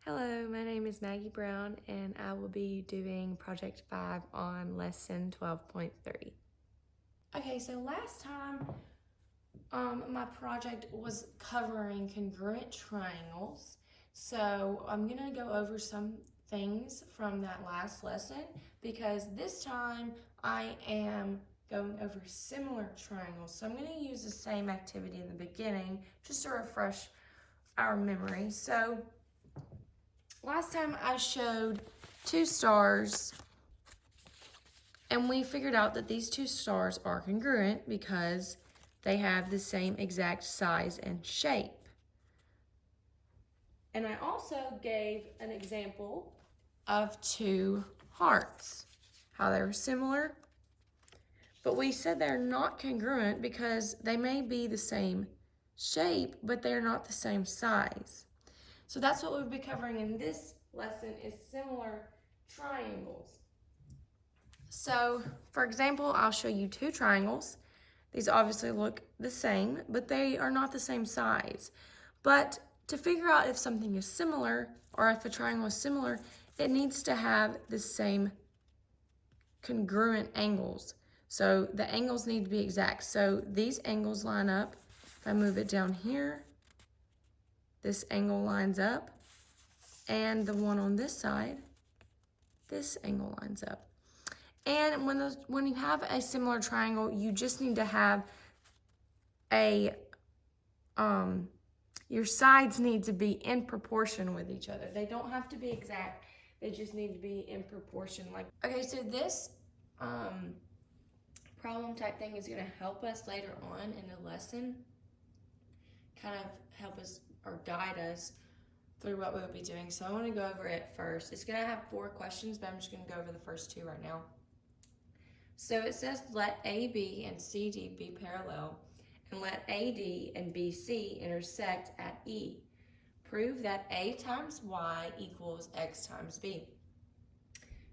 Hello, my name is Maggie Brown and I will be doing Project 5 on Lesson 12.3. Okay, so last time my project was covering congruent triangles. So I'm going to go over some things from that last lesson because this time I am going over similar triangles. So I'm going to use the same activity in the beginning just to refresh our memory. So last time I showed two stars and we figured out that these two stars are congruent because they have the same exact size and shape. And I also gave an example of two hearts, how they were similar, but we said they're not congruent because they may be the same shape, but they're not the same size. So that's what we'll be covering in this lesson is similar triangles. So, for example, I'll show you two triangles. These obviously look the same, but they are not the same size. But to figure out if something is similar or if a triangle is similar, it needs to have the same congruent angles. So the angles need to be exact. So these angles line up. If I move it down here, this angle lines up. And the one on this side, this angle lines up. And when you have a similar triangle, you just need to have your sides need to be in proportion with each other. They don't have to be exact. They just need to be in proportion. Okay, so this problem type thing is going to help us later on in the lesson, kind of help us or guide us through what we'll be doing. So I want to go over it first. It's going to have 4 questions, but I'm just going to go over the first 2 right now. So it says let AB and CD be parallel and let AD and BC intersect at E. Prove that A times Y equals X times B.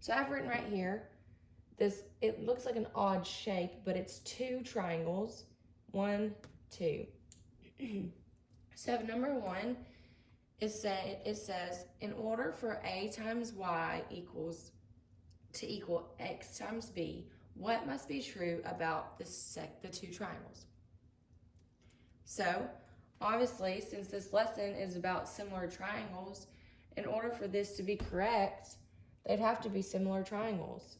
So I've written right here, it looks like an odd shape, but it's 2 triangles, 1, 2. So number 1, it says in order for A times Y equal X times B, what must be true about the 2 triangles? So, obviously, since this lesson is about similar triangles, in order for this to be correct, they'd have to be similar triangles.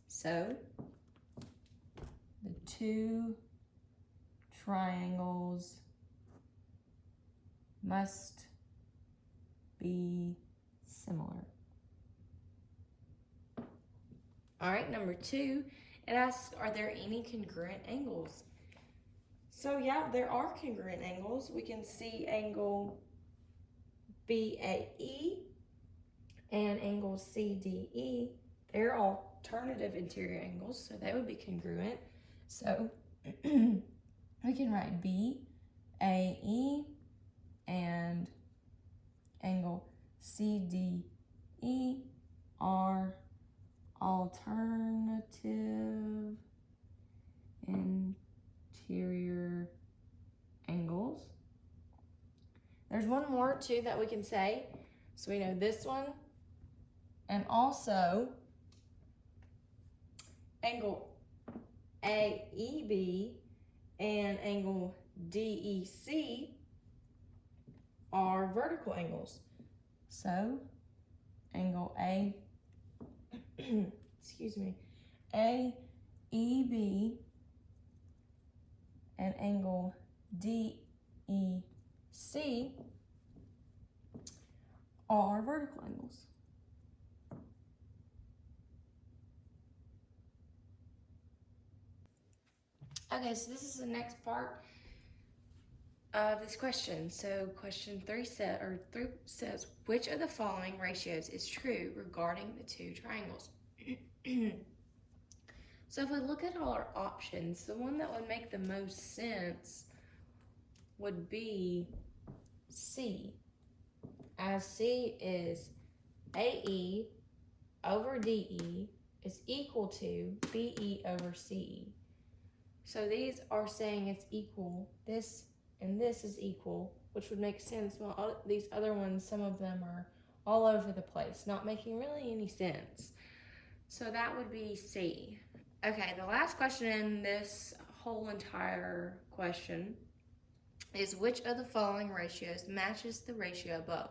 So, the 2 triangles must be similar. All right, number 2, it asks, are there any congruent angles? So yeah, there are congruent angles. We can see angle BAE and angle CDE. They're alternative interior angles, so they would be congruent. So we can write BAE and angle CDE are alternative interior angles. There's one more too that we can say. So we know this one and also angle AEB and angle DEC are vertical angles. So angle AEB and angle DEC are vertical angles. Okay, so this is the next part of this question. So question 3 says, which of the following ratios is true regarding the 2 triangles? So if we look at all our options, the one that would make the most sense would be C, as C is AE over DE is equal to BE over CE. So these are saying it's equal, this and this is equal, which would make sense while these other ones, some of them are all over the place, not making really any sense. So that would be C. Okay, the last question in this whole entire question is which of the following ratios matches the ratio above?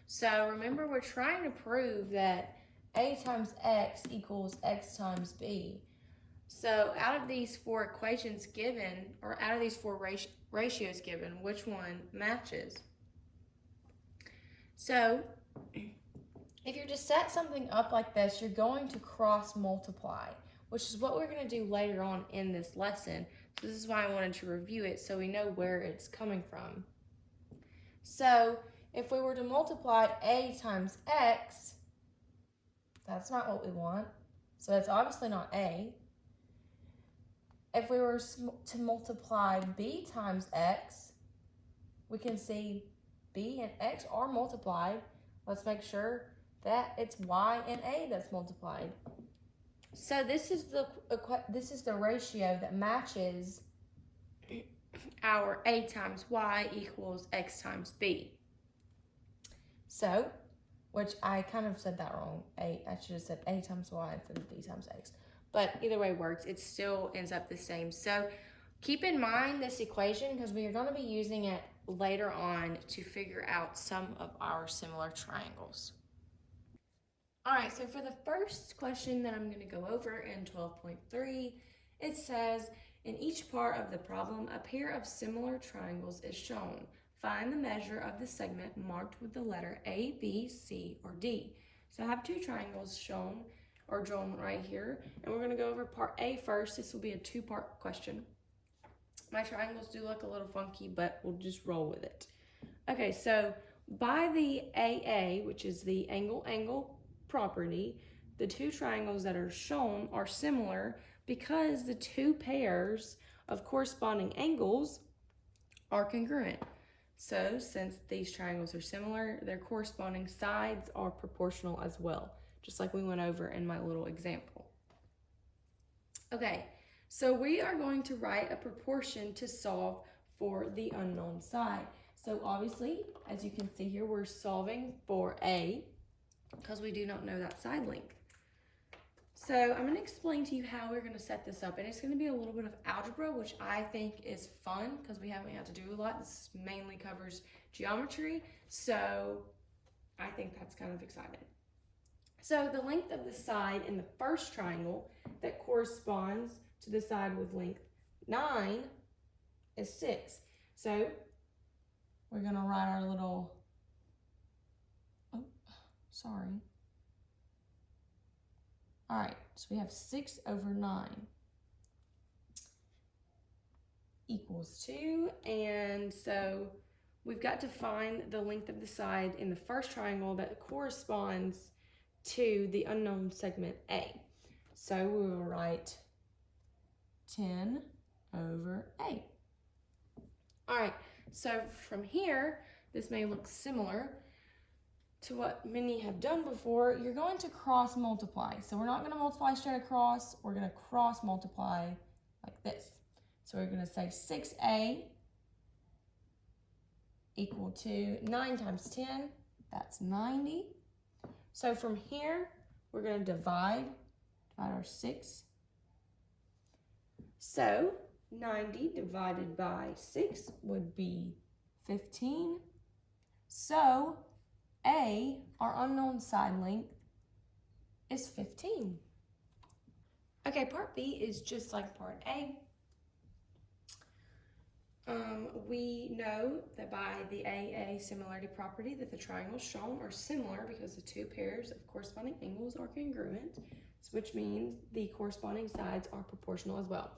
So remember, we're trying to prove that A times X equals X times B. So out of these four equations given, or out of these four ratios given, which one matches? So if you're to set something up like this, you're going to cross multiply, which is what we're going to do later on in this lesson. So this is why I wanted to review it so we know where it's coming from. So if we were to multiply A times X, that's not what we want. So that's obviously not A. If we were to multiply B times X, we can see B and X are multiplied. Let's make sure that it's Y and A that's multiplied. So this is the ratio that matches our A times Y equals X times B. So, which I kind of said that wrong. I should have said A times Y instead of B times X. But either way works. It still ends up the same. So keep in mind this equation because we are going to be using it later on to figure out some of our similar triangles. All right, so for the first question that I'm going to go over in 12.3, it says, in each part of the problem, a pair of similar triangles is shown. Find the measure of the segment marked with the letter A, B, C, or D. So I have two triangles shown or drawn right here, and we're going to go over part A first. This will be a two-part question. My triangles do look a little funky, but we'll just roll with it. Okay, so by the AA, which is the angle-angle property, the two triangles that are shown are similar because the two pairs of corresponding angles are congruent. So since these triangles are similar, their corresponding sides are proportional as well, just like we went over in my little example. Okay, so we are going to write a proportion to solve for the unknown side. So obviously, as you can see here, we're solving for A because we do not know that side length. So I'm going to explain to you how we're going to set this up, and it's going to be a little bit of algebra, which I think is fun because we haven't had to do a lot. This mainly covers geometry, so I think that's kind of exciting. So the length of the side in the first triangle that corresponds to the side with length 9 is 6. So we're going to write our little, All right, so we have 6 over 9 equals 2, and so we've got to find the length of the side in the first triangle that corresponds to the unknown segment A. So we will write 10 over A. All right, so from here, this may look similar to what many have done before. You're going to cross multiply. So we're not going to multiply straight across, we're going to cross multiply like this. So we're going to say 6A equal to 9 times 10, that's 90. So from here, we're going to divide our 6. So 90 divided by 6 would be 15. So A, our unknown side length, is 15. Okay, part B is just like part A. We know that by the AA similarity property that the triangles shown are similar because the two pairs of corresponding angles are congruent, which means the corresponding sides are proportional as well.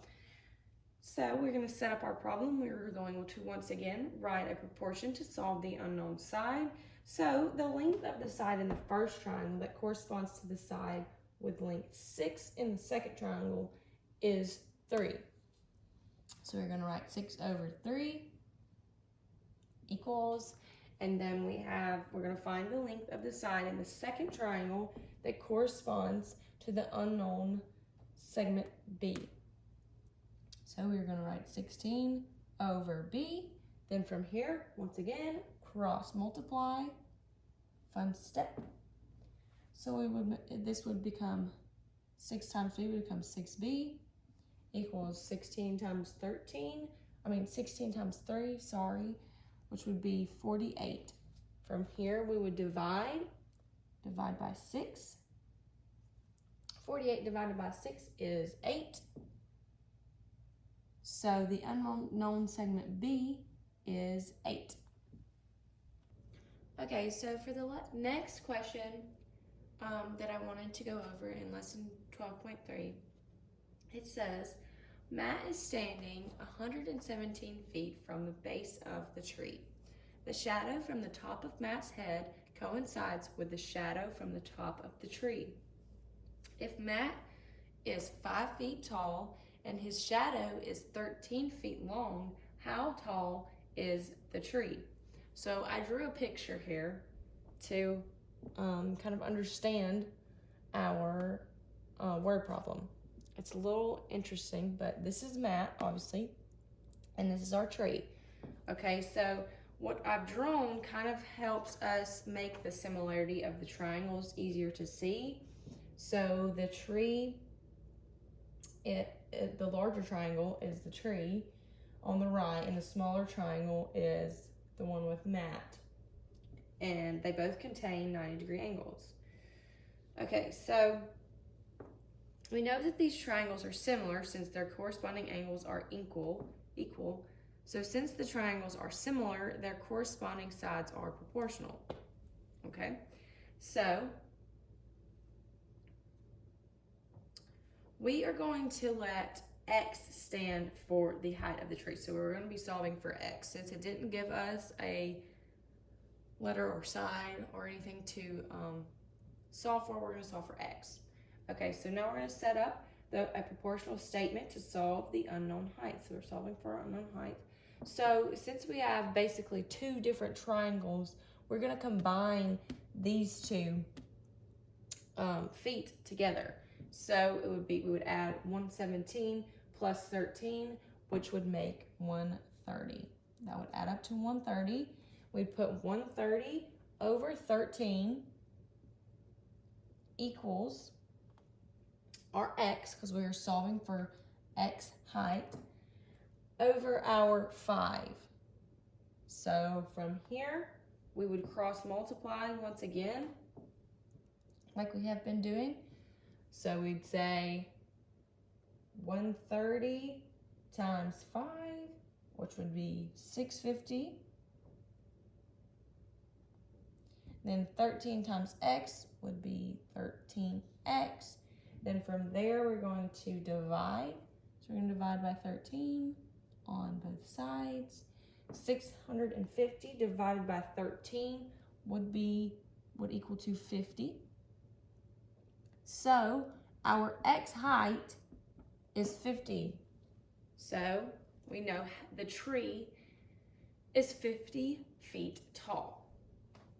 So we're going to set up our problem. We're going to once again write a proportion to solve the unknown side. So the length of the side in the first triangle that corresponds to the side with length 6 in the second triangle is 3. So we're going to write 6 over 3 equals, and then we're going to find the length of the side in the second triangle that corresponds to the unknown segment B. So we're going to write 16 over B. Then from here, once again, cross multiply, fun step. So this would become 6 times b would become 6b equals 16 times 3, sorry, which would be 48. From here, we would divide by 6. 48 divided by 6 is 8. So the unknown segment B is 8. Okay, so for the next question that I wanted to go over in lesson 12.3, it says, Matt is standing 117 feet from the base of the tree. The shadow from the top of Matt's head coincides with the shadow from the top of the tree. If Matt is 5 feet tall and his shadow is 13 feet long, how tall is the tree? So I drew a picture here to kind of understand our word problem. It's a little interesting, but this is Matt, obviously, and this is our tree. Okay, so what I've drawn kind of helps us make the similarity of the triangles easier to see. So the tree, the larger triangle is the tree on the right, and the smaller triangle is the one with Matt. And they both contain 90-degree angles. Okay, so we know that these triangles are similar since their corresponding angles are equal. So since the triangles are similar, their corresponding sides are proportional. Okay, so we are going to let x stand for the height of the tree. So we're going to be solving for x. Since it didn't give us a letter or side or anything to solve for, we're going to solve for x. Okay, so now we're going to set up a proportional statement to solve the unknown height. So we're solving for our unknown height. So since we have basically two different triangles, we're going to combine these two feet together. So it would be, we would add 117 plus 13, which would make 130. That would add up to 130. We'd put 130 over 13 equals our x, because we are solving for x height, over our 5. So from here, we would cross multiply once again, like we have been doing. So we'd say 130 times 5, which would be 650. Then 13 times x would be 13x. Then from there, we're going to divide. So we're going to divide by 13 on both sides. 650 divided by 13 would equal to 50. So our x height is 50. So we know the tree is 50 feet tall.